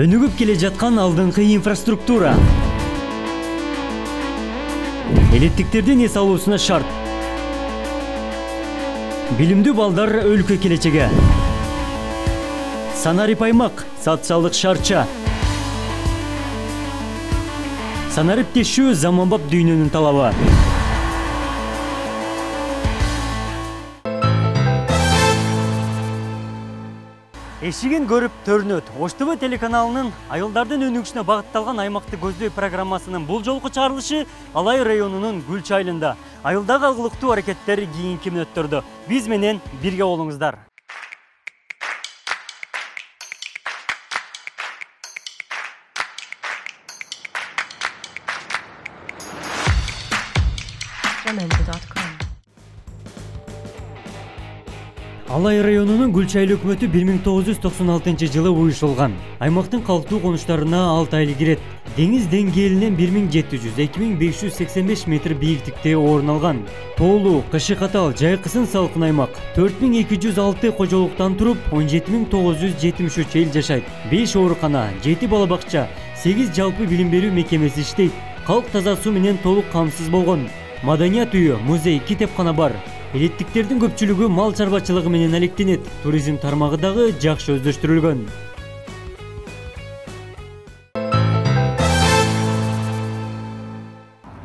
Өнүгүп келе жаткан алдыңкы инфраструктура. Элеттиктердин эс алуусуна шарт. Билимдүү балдар өлкө келечеги. Санарип аймак, социалдык шарча. Санариптешүү заманбап дүйнөнүн талабы. Эшигин көрүп төрүнөт. Ош ТВ телеканалынын айылдардын өнүгүшүнө багытталган аймакты көздөй программасынын бул жолку чыгарылышы Алай районунун Гүлчү айылында. Айылдагы алгылыктуу аракеттер кийинки мүнөттөрдө. Биз менен бирге болуңуздар. Алай районунун Гүлчү айыл өкмөтү 1996 жылы уюшулган. Аймактын калктуу конуштарына 6 айыл кирет. Деңиз деңгээлинен 1700-2585 метр бийиктикте орун алган. Тоолуу, кышы катал, жай кысын салкын аймак. 4206 кожолуктан туруп, 17973 эл жашайт. 5 оорукана, 7 бала бакча, 8 жалпы билим берүү мекемеси иштейт. Калк таза суу менен толук камсыз болгон. Маданият үйү, музей, китепкана бар. Элеттиктердин көпчүлүгү мал чарбачылыгы менен алектенет. Туризм тармагы дагы жакшы өздөштүрүлгөн.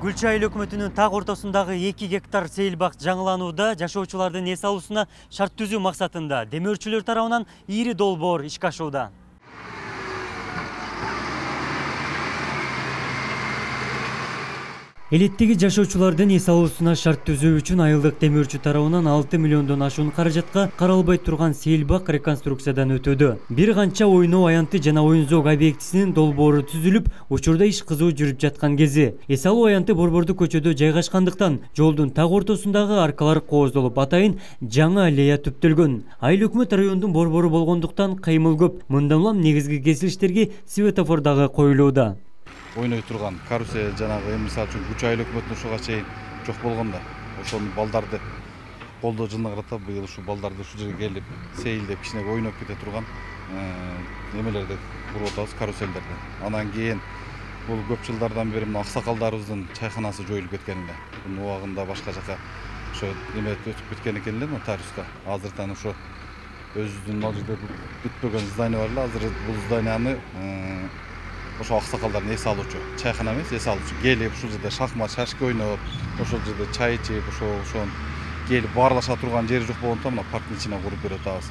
Гүлчү айыл өкмөтүнүн так ортосундагы 2 гектар сейилбак жаңыланууда жашоочулардын эс алуусуна шарт түзүү максатында демөөрчүлөр тарабынан ири долбоор ишке ашууда. Элеттеги жашоочулардын эс алуусуна шарт түзүү үчүн айылдык демөөрчү тарабынан 6 миллиондон ашуун каражатка каралбай турган сейилбак реконструкциядан өтөдү. Бир канча ойноо аянты жана оюн зоок объектисинин долбоору түзүлүп, учурда иш кызуу жүрүп жаткан кези. Эс алуу аянты Борборду көчөдө жайгашкандыктан жолдун так ортосундагы аркалар кооздолуп, атайын жаңы аллея түптөлгөн. Айыл өкмөт райондун борбору болгондуктан кыймыл көп. Мындан улам негизги кесилиштерге светофор дагы коюлууда. Ойной турган карусель жанагы мисалы үчүн Гүлчү айыл өкмөтүнүн ушуга чейин жок болгондо ошонун балдарды колдоо жылына карата быйыл ушу балдарды ушул жерге келип сейилдеп кичине ойноп кете турган немелерди куруп атабыз, карусельдерди. Анан кийин бул көп жылдардан бери аксакалдарыбыздын чайканасы жоюлуп кеткен эле. Бунун убагында башка жака ошо неме өтүп кеткен экен эле нотариуска. Азыртан ошо өзүбүздүн ал жерде бүтпөгөн здание бар эле. Азыр бул зданияны ошо аксакалдардын эс алуучу, чайкана эмес, эс алуучу келип ушул жерде шахмат, шашка ойноп, ошол жерде чай ичип, ошон келип баарлаша турган жери жок болгондуктан мына парктын ичине куруп берип атабыз.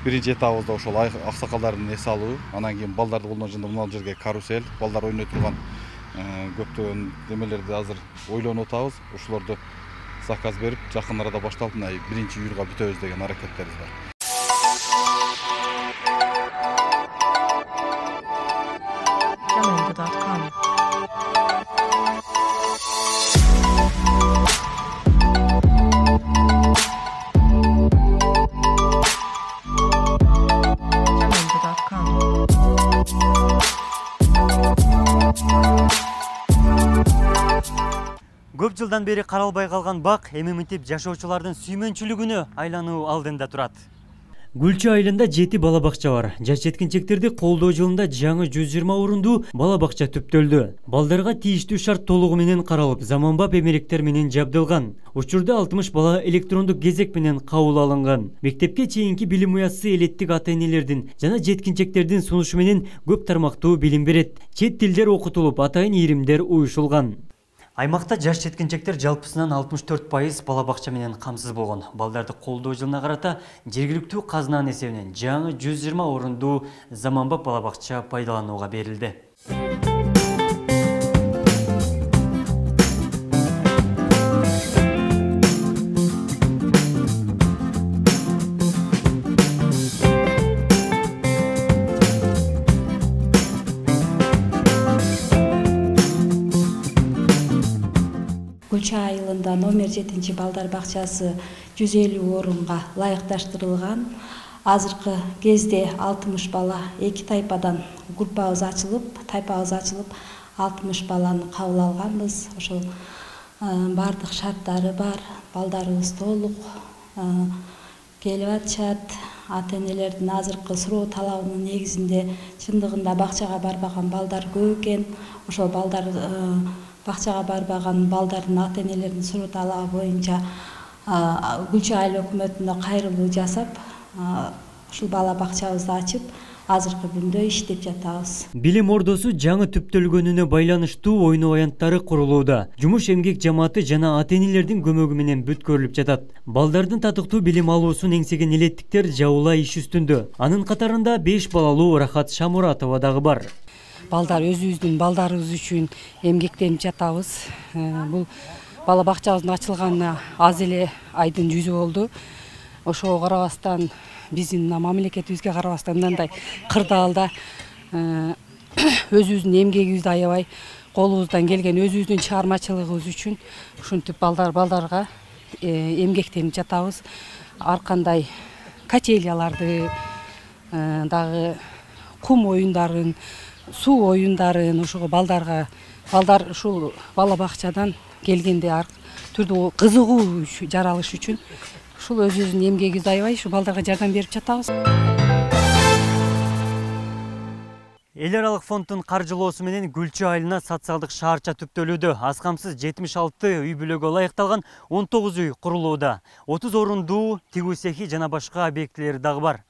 Биринчи этабыбызда ошол аксакалдардын эс алуу, анан кийин балдарды колдонуп мына жерге карусель, балдар ойной турган көптөгөн немелерди азыр ойлонуп атабыз. Ушулорду заказ берип, жакын арада башталып, мына 1-июлга бүтөбүз деген аракеттерибиз бар. Көп жылдан бери каралбай калган бак эми мынтип жашоочулардын сүймөнчүлүгүнө айлануу алдында турат. Гүлчү айылында 7 бала бакча бар. Жаш жеткинчектерди колдоо жылында жаңы 120 орундуу бала бакча түптөлдү. Балдарга тийиштүү шарт толугу менен каралып, заманбап эмеректер менен жабдылган. Учурда 60 бала электрондук кезек менен кабыл алынган. Мектепке чейинки билим уясы элеттик ата-энелердин жана жеткинчектердин сунушу менен көп тармактуу билим берет. Чет тилдер окутулуп, атайын иримдер уюшулган. Аймакта жаш жеткинчектер жалпысынан 64% бала бакча менен камсыз болгон. Балдарды колдоо жылына карата жергиликтүү казынанын эсебинен жаңы 120 орундуу заманбап бала бакча пайдаланууга берилди. Гүлчү айылында номер 7 балдар бакчасы 150 орунга ылайыкташтырылган. Азыркы кезде 60 бала 2 тайпадан группабыз ачылып, 60 баланы кабыл алганбыз. Ошол бардык шарттары бар, балдарыбыз толук келип атышат. ата энелердин азыркы суроо талабынын негизинде чындыгында бакчага барбаган балдар көп экен. Ошол балдар бакчага барбаган балдардын ата энелеринин суроо талабы боюнча Гүлчө айыл өкмөтүнө кайрылуу жасап, ушул бала бакчабызды ачып, азыркы күндө иштеп жатабыз. Билим ордосу жаңы түптөлгөнүнө байланыштуу ойноо аянттары курулууда. Жумуш эмгек жамааты жана ата энелердин көмөгү менен бүткөрүлүп жатат. Балдардын татыктуу билим алуусун эңсеген элеттиктер жабыла иш үстүндө. Анын катарында 5 балалуу Рахат Шамуратова дагы бар. Балдар өзүбүздүн балдарыбыз үчүн эмгектенип жатабыз. Бул бала бакчабыздын ачылганына аз эле айдын жүзү болду. Ошого карабастан биздин мамлекетибизге карабастан мындай кырдаалда өзүбүздүн эмгегибизди аябай колубуздан келген өзүбүздүн чыгармачылыгыбыз үчүн ушинтип балдарга эмгектенип жатабыз. Ар кандай качеляларды дагы кум оюндарын, суу оюндарын ошого балдар ушул бала бакчадан келгенде ар түрдүү кызыгуу жаралыш үчүн ушул өзүбүздүн эмгегибизди аябай ушу балдарга жардам берип жатабыз. Эл аралык фонддун каржылоосу менен Гүлчө айылына социалдык шаарча түптөлүүдө. Аз камсыз 76 үй бүлөгө ылайыкталган 19 үй курулууда. 30 орундуу тигүү цехи жана башка объектилери дагы бар.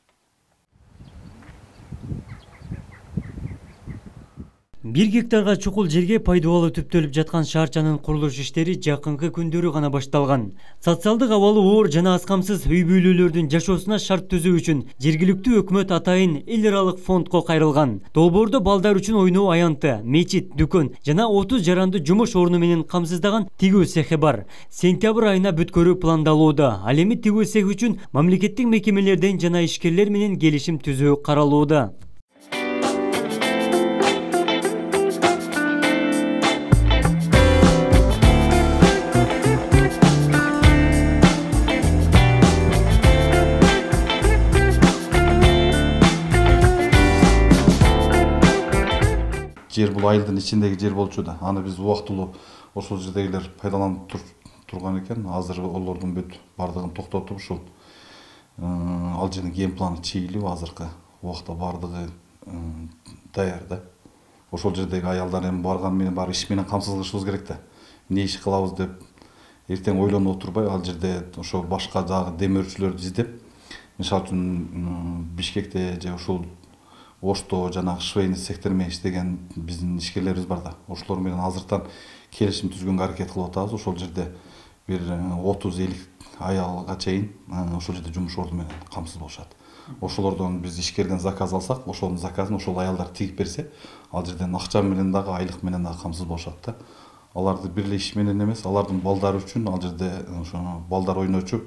1 гектарга чукул жерге пайдалуу түптөлүп жаткан шаарчанын курулуш иштери жакынкы күндөрү гана башталган. Социалдык абалы оор жана аз камсыз үй бүлөлөрдүн жашоосуна шарт түзүү үчүн жергиликтүү өкмөт атайын эл аралык фондко кайрылган. Долбоордо балдар үчүн ойноо аянты, мечит, дүкөн жана 30 жарандуу жумуш орну менен камсыздаган тигүү цехи бар. Сентябрь айына бүткөрүү пландалууда. Ал эми тигүү цехи үчүн мамлекеттик мекемелерден жана ишкерлер менен келишим түзүү каралууда. Жер бул айылдын ичиндеги жер болчу да. Аны биз убактылуу ошол жердегилер пайдаланып турган экен. Азыр олордун бүт бардыгын токтотуп ушул ал жердин генпланы чийилип, азыркы убакта бардыгы даяр да. Ошол жердеги аялдар эми барган менен баары иш менен камсыз кылышыбыз керек да. Эмне иш кылабыз деп эртең ойлонуп отурбай, ал жерде ошо башка дагы демөөрчүлөрдү издеп, мисалы үчүн Бишкекте же ушул Ошто жана швейный цехтер менен иштеген биздин ишкерлерибиз бар да. Ошолор менен азыртан келишим түзгөнгө аракет кылып атабыз. Ошол жерде бир 30-50 аялга чейин ошол жерде жумуш орду менен камсыз болушат. Ошолордон биз ишкерден заказ алсак, ошонун заказын ошол аялдар тигип берсе, ал жерден акча менен дагы, айлык менен дагы камсыз болушат да. Аларды бир эле иш менен эмес, алардын балдары үчүн ал жерде ошо балдар ойночу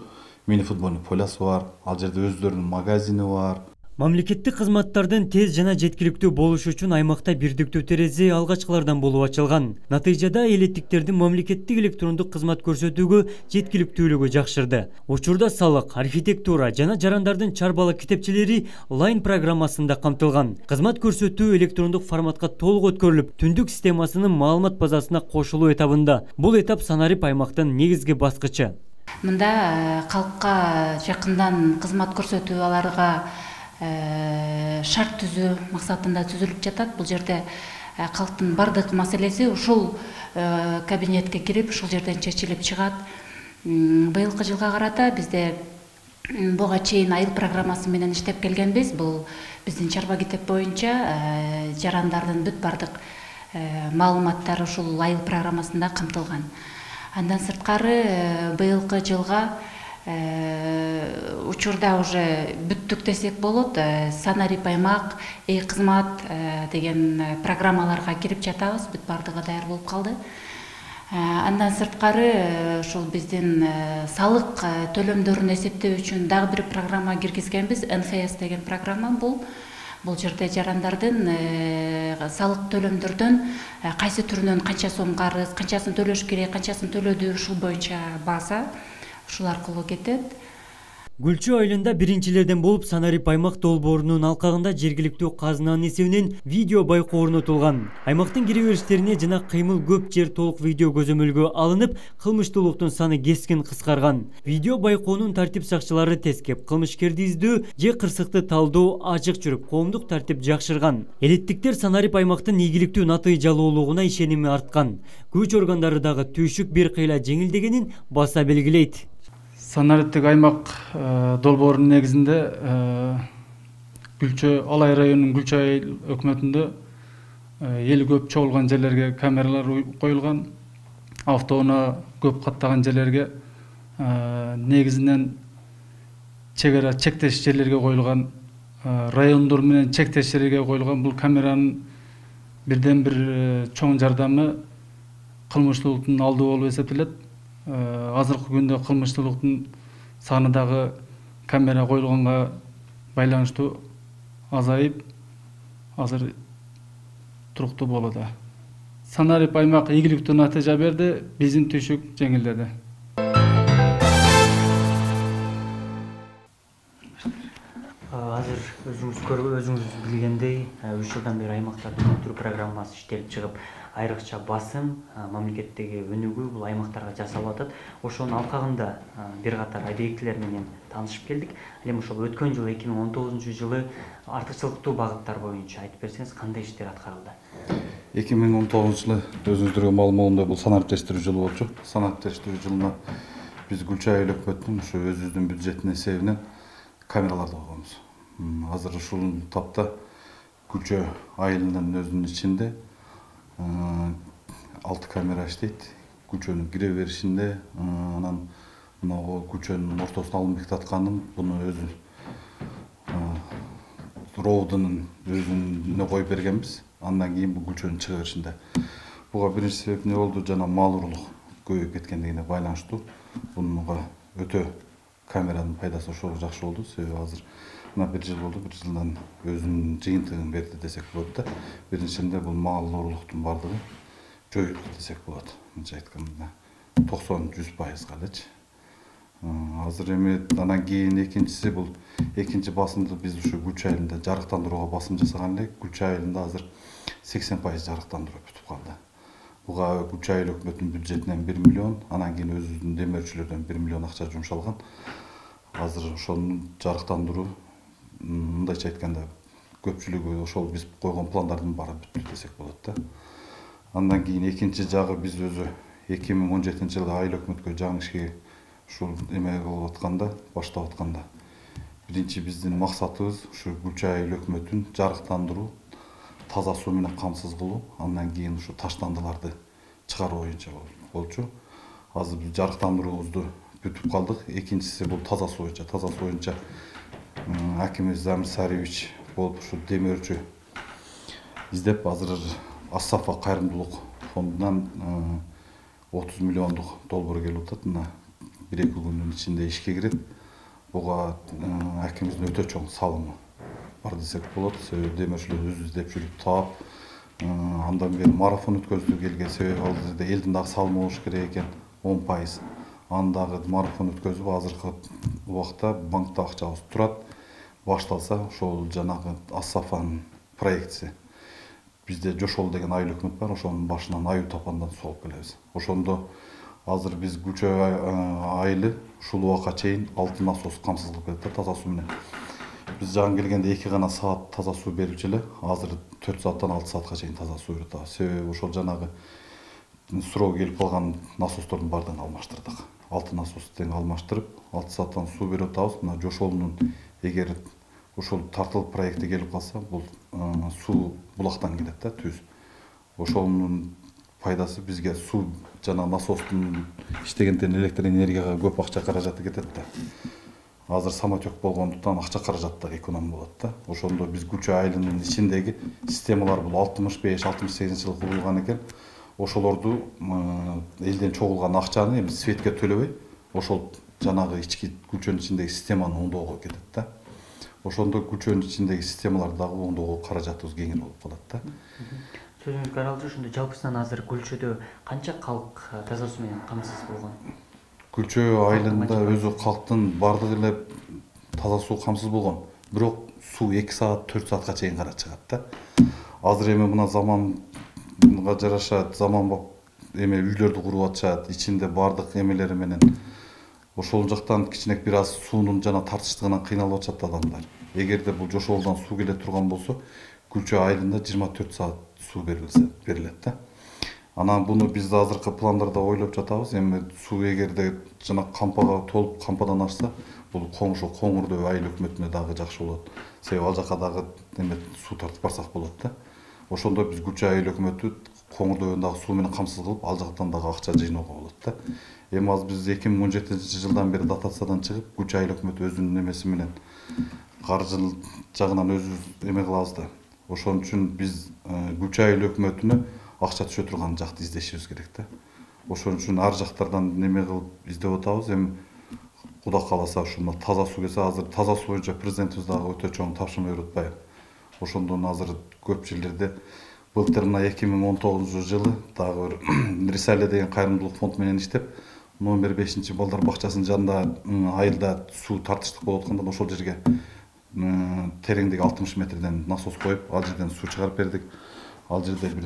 мини футбольный полясы бар, ал жерде өздөрүнүн магазини бар. Мамлекеттик кызматтардын тез жана жеткиликтүү болушу үчүн аймакта бирдиктүү терезе алгачкылардан болуп ачылган. Натыйжада элеттиктердин мамлекеттик электрондук кызмат көрсөтүүгө жеткиликтүүлүгү жакшырды. Учурда салык, архитектура жана жарандардын чарбала китепчелери лайн программасында камтылган. Кызмат көрсөтүү электрондук форматка толук өткөрүлүп, түндүк системасынын маалымат базасына кошулуу этабында. Бул этап Санарип аймактын негизги баскычы. Мында калкка жакындан кызмат көрсөтүү аларга шарт түзүү максатында түзүлүп жатат. Бул жерде калктын бардык маселеси ушул кабинетке кирип, ушул жерден чечилип чыгат. Быйылкы жылга карата бизде буга чейин айыл программасы менен иштеп келгенбиз. Бул биздин чарба китеп боюнча жарандардын бүт бардык маалыматтары ушул айыл программасында камтылган. Андан сырткары быйылкы жылга учурда уже бүттүк десек болот. Санарип аймак, кызмат деген программаларга кирип жатабыз. Бүт бардыгы даяр болуп калды. Андан сырткары ушул биздин салык төлөмдөрүн эсептөө үчүн дагы бир программа киргизгенбиз. НФС деген программа бул. Бул жерде жарандардын салык төлөмдөрдөн кайсы түрүнөн канча сом карыз, канчасын төлөш керек, канчасын төлөдү, ушул боюнча база ушул аркылуу кетет. Гүлчү айылында биринчилерден болуп Санарип аймак долбоорунун алкагында жергиликтүү казынанын эсебинен видео байкоо орнотулган. Аймактын кире бериштерине жана кыймыл көп жер толук видео көзөмөлгө алынып, кылмыштуулуктун саны кескин кыскарган. Видео байкоонун тартип сакчылары тескеп, кылмышкерди издөө же кырсыкты талдоо ачык жүрүп, коомдук тартип жакшырган. Элеттиктер Санарип аймактын ийгиликтүү натыйжалуулугуна ишеними арткан. Күч органдары дагы түйшүк бир кыйла жеңилдегенин баса белгилейт. Санариптик аймак долбоорунун негизинде Гүлчө Алай районунун Гүлчө айыл өкмөтүндө эли көп чогулган жерлерге камералар коюлган, автоунаа көп каттаган жерлерге негизинен чегара чектеш жерлерге коюлган, райондор менен чектеш жерлерге коюлган. Бул камеранын бирден бир чоң жардамы кылмыштуулуктун алдоо болуп эсептелет. Азыркы күндө кылмыштуулуктун саны дагы камера коюлганга байланыштуу азайып, азыр туруктуу болууда. Санарип аймак ийгиликтүү натыйжа берди, биздин түйшүк жеңилдеди. Азыр өзүңүз билгендей, 3 жылдан бери аймакта өнүктүрүү программасы иштелип чыгып, айрыкча басым мамлекеттеги өнүгүү бул аймактарга жасалып атат. Ошонун алкагында бир катар объектилер менен таанышып келдик. Ал эми ошол өткөн жыл 2019 жылы артыкчылыктуу багыттар боюнча айтып берсеңиз, кандай иштер аткарылды? 2019 жылы өзүңүздөргө маалым болгондой бул санариптештирүү жылы болчу. Санариптештирүү жылына биз Гүлчө айыл өкмөтүнүн ушу өзүбүздүн бюджеттин эсебинен камераларды койгонбуз. Азыр ушул тапта Гүлчө айылынын өзүнүн ичинде 6 камера иштейт. Гүлчөнүн кире беришинде, анан мына Гүлчөнүн ортосуна алынып татканын, буну өзү роудунун өзүнө коюп бергенбиз. Андан кийин бул Гүлчөнүн чыга беришинде. Буга биринчи себеп эмне болду? Жана мал уруулук көбөйүп кеткендигине байланыштуу. Bununla öte kameranın paydası çok жақсы oldu. Себеби азыр мына 1 жыл болду, 1 жылдан өзүнүн жыйынтыгын берди десек болот да. Биринчисинде бул мал оорлуктун бардыгы жоюлду десек болот. Мынча айтканда 90-100%га элечи. Азыр эми андан кийин экинчиси бул экинчи басымды биз ушу Гүлчө айылында жарыктандырууга басым жасаган элек. Гүлчө айылында азыр 80% жарыктандыруу бүтүп калды. Буга Гүлчө айыл өкмөтүнүн бюджетинен 1 миллион, анан кийин өзүбүздүн демөөрчүлөрдөн 1 миллион акча жумшалган. Азыр ошонун жарыктандыруу мындайча айтканда көпчүлүгү ошол биз койгон пландардын баары бүттү десек болот да. Андан кийин экинчи жагы биз өзү 2017 жылы айыл өкмөткө жаңы ишке ушул эме болуп атканда, баштап атканда биринчи биздин максатыбыз ушу Гүлчө айыл өкмөтүн жарыктандыруу, таза суу менен камсыз кылуу, андан кийин ушу таштандыларды чыгаруу боюнча болчу. Азыр биз жарыктандыруубузду бүтүп калдык. Экинчиси бул таза суу боюнча. Таза суу боюнча акимибиз Замир Сариевич болуп ушу демөөрчү издеп, азыр Ассафа кайрымдуулук фондунан 30 миллиондук долбоор келип атат. Мына 1-2 күндүн ичинде ишке кирет. Буга акимибиздин өтө чоң салымы бар десек болот. Себеби демөөрчүлөр өз издеп жүрүп таап, андан бери марафон өткөздү келген. Себеби ал жерде элдин дагы салымы болуш керек экен, 10%. Андагы марафон өткөзүп, азыркы убакта банкта акчабыз турат. Башталса, ошол жанагы Ассафанын проектиси. Бизде Жошол деген айыл өкмөт бар, ошонун башынан аю тапандан суу алып келебиз. Ошондо азыр биз Гүлчө айылы ушул убакка чейин 6 насос камсыз кылып келет да, таза суу менен. Biz жаңы келгенде 2 гана саат таза суу берип эле, азыр 4 сааттан 6 саатка чейин таза суу берип атабыз. Себеби ошол жанагы суроо келип калган насостордун баардыгын алмаштырдык. 6 насос тең алмаштырып, 6 сааттан суу берип атабыз. Мына Жошолдун эгер ошол тартылып проекти келип калса, бул суу булактан келет да, түз. Ошонун пайдасы бизге суу жана насостун иштегенден электр энергияга көп акча каражаты кетет да. Азыр самотек болгондуктан акча каражаты эконом болот да. Ошондо биз Гүлчө айылынын ичиндеги системалар бул 65-68 жылы курулган экен. Ошолорду элден чогулган акчаны эми светке төлөбөй, ошол жанагы ички Гүлчөнүн ичиндеги системаны оңдоого кетет да. Ошондо Гүлчөнүн ичиндеги системалар дагы оңдоого каражатыбыз кеңири болуп калат да. Сөзүңүз каралды, ошондо жалпысынан азыр Гүлчөдө канча калк таза суу менен камсыз болгон? Гүлчө айылында өзү калктын бардыгы эле таза суу камсыз болгон. Бирок суу 2 саат 4 саатка чейин кара чыгат да. Азыр эми мына заманга жараша заманбап эме үйлөрдү куруп атышат, ичинде бардык эмелери менен. Ошол жактан кичинек бир аз суунун жана тартыштыгынан кыйналып атышат адамдар. Эгерде бул жошоолдон суу келе турган болсо, Гүлчөй айылында 24 саат суу берилет да. Анан буну биз азыркы пландарда ойлоп жатабыз. Эми суу эгерде жана кампага толуп кампадан ашса, бул Коңурдөб айыл өкмөтүнө дагы жакшы болот. Себеби ал жака дагы эме суу тартып барсак болот да. Ошондо биз Гүлчөй айыл өкмөтү Коңурдөбүн дагы суу менен камсыз кылып, ал жактан дагы акча жыйноого болот да. Эми азыр биз 2017-жылдан бери дотациyaдан чыгып, Гүлчөй айыл өкмөтү өзүнүн немеси менен каржы жагынан өзүбүз эме кылабыз да. Ошон үчүн биз Гүлчөй айыл өкмөтүнө акча түшө турган жакты издешибиз керек да. Ошон үчүн ар жактардан неме кылып издеп атабыз. Эми Кудай кааласа ушунда таза суу келсе, азыр таза суу боюнча президентибиз дагы өтө чоң тапшырма берип атпайбы. Ошондон азыр көп жерлерде былтыр мына 2019-жылы дагы бир Рисале деген кайрымдуулук фонд менен иштеп, номер 5 балдар бакчасынын жанында айылда суу тартыштык болуп аткандан ошол жерге тереңдиги 60 метрден насос коюп, ал жерден суу чыгарып бердик. Ал жерде бир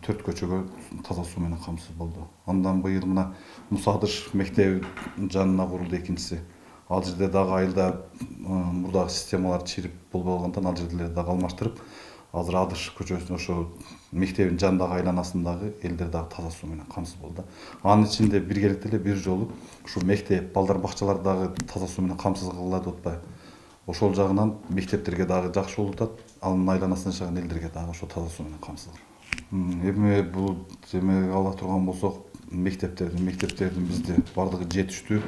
4 көчөгө таза суу менен камсыз болду. Андан быйыл мына Мусадыш мектеби жанына курулду экинчиси. Ал жерде дагы айылда мурдагы системалар чирип болбой калгандыктан ал жерде дагы алмаштырып, азыр Адыш көчөсүнө ошо мектебин жанындагы айланасындагы элдер дагы таза суу менен камсыз болду. Анын ичинде биргеликте эле бир жолу ушу мектеп, балдар бакчалар дагы таза суу менен камсыз кылылат деп атпайбы. Ошол жагынан мектептерге дагы жакшы болуп атат. Анын айланасында жашаган элдерге дагы ошо таза суу менен камсыз. Эми бул эме ала турган болсок, мектептердин бизде бардыгы жетиштүү.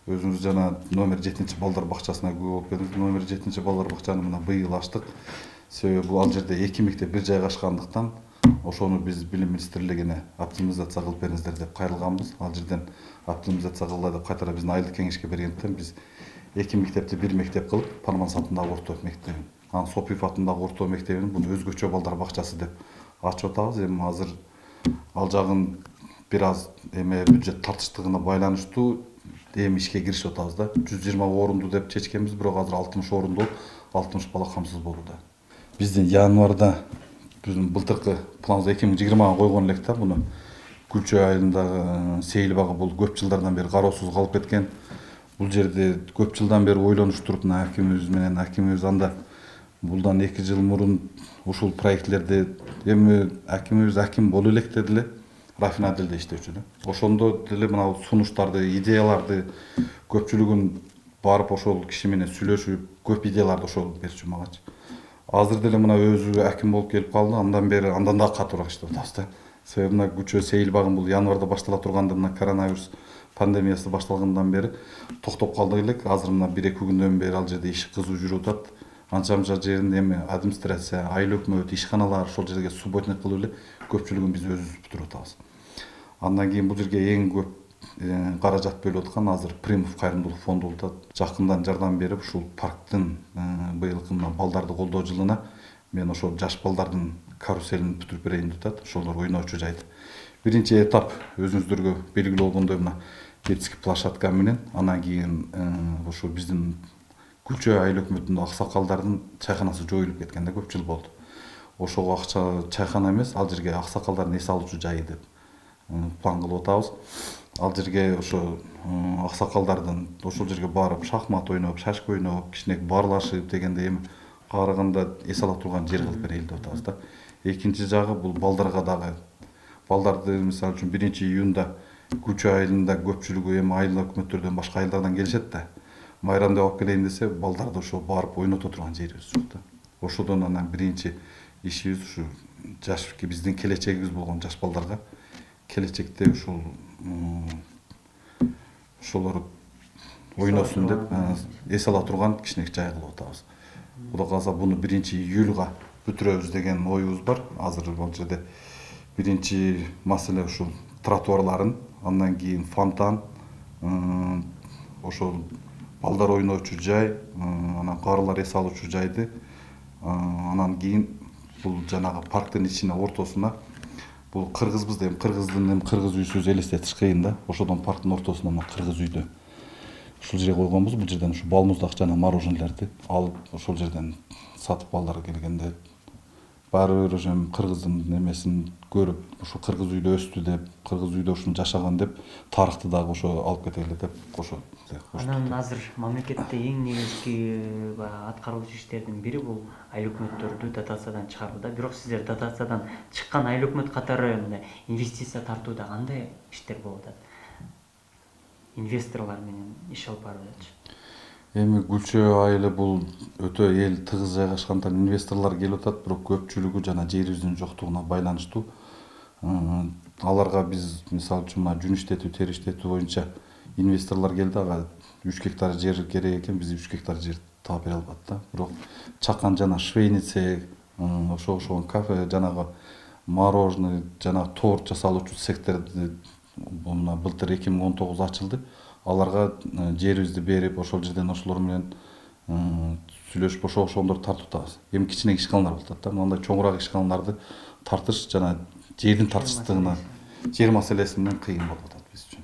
Өзүңүз жана номер 7 балдар бакчасына күбө болуп келдиңиз. Номер 7 балдар бакчаны мына быйыл ачтык. Себеби бул ал жерде 2 мектеп бир жайга ачкандыктан ошону биз билим министрлигине оптимизация кылып бериңиздер деп кайрылганбыз. Ал жерден оптимизация кылгыла деп кайтара биздин айылдык кеңешке бергендиктен биз 2 мектепти 1 мектеп кылып, Парманс атындагы орто мектебин, анан Сопиев атындагы орто мектебин буну өзгөчө балдар бакчасы деп ачып атабыз. Эми азыр ал жагын бир аз эме бюджет тартыштыгына байланыштуу эми ишке киришип атабыз да. 120 орунду деп чечкенбиз, бирок азыр 60 орунду 60 бала камсыз болууда. Биздин январда биздин былтыркы планыбыз 2020-га койгон элек да буну. Гүлчөй айылындагы сейил багы бул көп жылдардан бери кароосуз калып кеткен. Бул жерде көп жылдан бери ойлонуштуруп, акимибиз анда булдан 2 жыл мурун ушул проектлерди эми аким боло элек дедиле, рафинаделде иштөөчү да. Ошондо деле мына сунуштарды, идеяларды көпчүлүгүн барып ошол киши менен сүйлөшүп, көп идеяларды ошол берчү магачы. Азыр деле мына өзү аким болуп келип калды, андан дагы катуураак иштеп атабыз да. Себеби мына Гүлчөй сейил багын бул январда баштала турганда мына коронавирус пандемиясы башталгандан бери токтоп калдык элек. Азыр мына 1-2 күндөн бери ал жерде иш кызуу жүрүп атат. Анча-мынча жеринде эми администрация, айыл өкмөт, ишканалар ошол жерге субботник кылып эле көпчүлүгүн биз өзүбүз бүтүрүп атабыз. Андан кийин бул жерге эң көп каражат бөлүп аткан азыр Примов кайрымдуулук фонду болуп атат. Жакындан жардам берип, ушул парктын быйылкы балдарды колдоо жылына мен ошол жаш балдардын каруселин бүтүрүп берейин деп атат. Ошолор ойночу жайды. Биринчи этап өзүңүздөргө белгилүү болгондой мына детский площадка менен, анан кийин ошо биздин Гүлчөй айыл өкмөтүнүн аксакалдардын чайканасы жоюлуп кеткенде көп жыл болду. Ошого акча чайкана эмес, ал жерге аксакалдардын эс алуучу жайы деп план кылып атабыз. Ал жерге ошо аксакалдардын ошол жерге барып шахмат ойноп, шашка ойноп, кичине баарлашып дегенде эми каарыганда эс ала турган жер кылып берели деп атабыз да. Экинчи жагы бул балдарга дагы. Балдарды мисалы үчүн 1-июнда Гүлчөй айылында көпчүлүгү эми айыл өкмөттөрдөн башка айылдардан келишет да. Майрамда алып келейин десе, балдарды ошо барып ойното турган жерибиз жок да. Ошодон анан биринчи ишибиз ушу жаш биздин келечегибиз болгон жаш балдарга келечекте ошолор ойносун деп эс ала турган кичинекей жай кылып атабыз. Кудай кааласа буну 1-июлга бүтүрөбүз деген оюбуз бар. Азыр бул жерде биринчи маселе ушул тротуарларын, андан кийин фонтан, ошол балдар ойночу жай, анан карылар эс алуучу жайды, анан кийин бул жанагы парктын ичине ортосуна бул кыргызбыз деп кыргыз үйсүз элестетиш кыйын да. Ошодон парктын ортосуна кыргыз үйдө ушул жерге койгонбуз. Бул жерден ушу балмуздак жана мороженелерди алып ошол жерден сатып балдар келгенде баары бир ошо кыргыздын немесин көрүп, ошо кыргыз үйдө өстү деп, кыргыз үйдө ушуну жашаган деп, тарыхты дагы ошо алып кетели деп ошо. Анан азыр мамлекетте эң негизги аткаруучу иштердин бири бул айыл өкмөттөрдү дотациядан чыгаруу да. Бирок сиздер дотациядан чыккан айыл өкмөт катары инвестиция тартууда кандай иштер болуп атат? Инвесторлор менен иш алып барып атат. Эми Гүлчө айылы бул өтө эл тыгыз жайгашкандыктан инвесторлор келип атат, бирок көпчүлүгү жана жерибиздин жоктугуна байланыштуу. Аларга биз мисалы үчүн мына жүн иштетүү, тери иштетүү боюнча инвесторлор келди, ага 3 гектар жер керек экен, биз 3 гектар жер таап бере албадык да. Бирок чакан жана швейный цех, ошого кафе, жанагы мороженое, жана торт жасалуучу цехтерди мына былтыр 2019 ачылды. Аларга жерибизди берип, ошол жерден ошолор менен сүйлөшүп ошондорду тартып атабыз. Эми кичине ишканалар болуп атат да. Мындай чоңураак ишканаларды тартыш жана жердин тартыштыгына, жер маселеси менен кыйын болуп атат биз үчүн.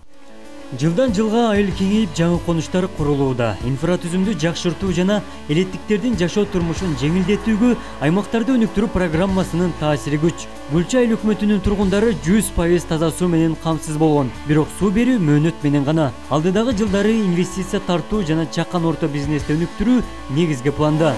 Жылдан жылга айыл кеңейип, жаңы конуштар курулууда. Инфратүзүмдү жакшыртуу жана элеттиктердин жашоо турмушун жеңилдетүүгө аймактарды өнүктүрүү программасынын таасири күч. Гүлчө айыл өкмөтүнүн тургундары 100% таза суу менен камсыз болгон. Бирок суу берүү мөөнөт менен гана. Алдыдагы жылдары инвестиция тартуу жана чакан орто бизнести өнүктүрүү негизги планда.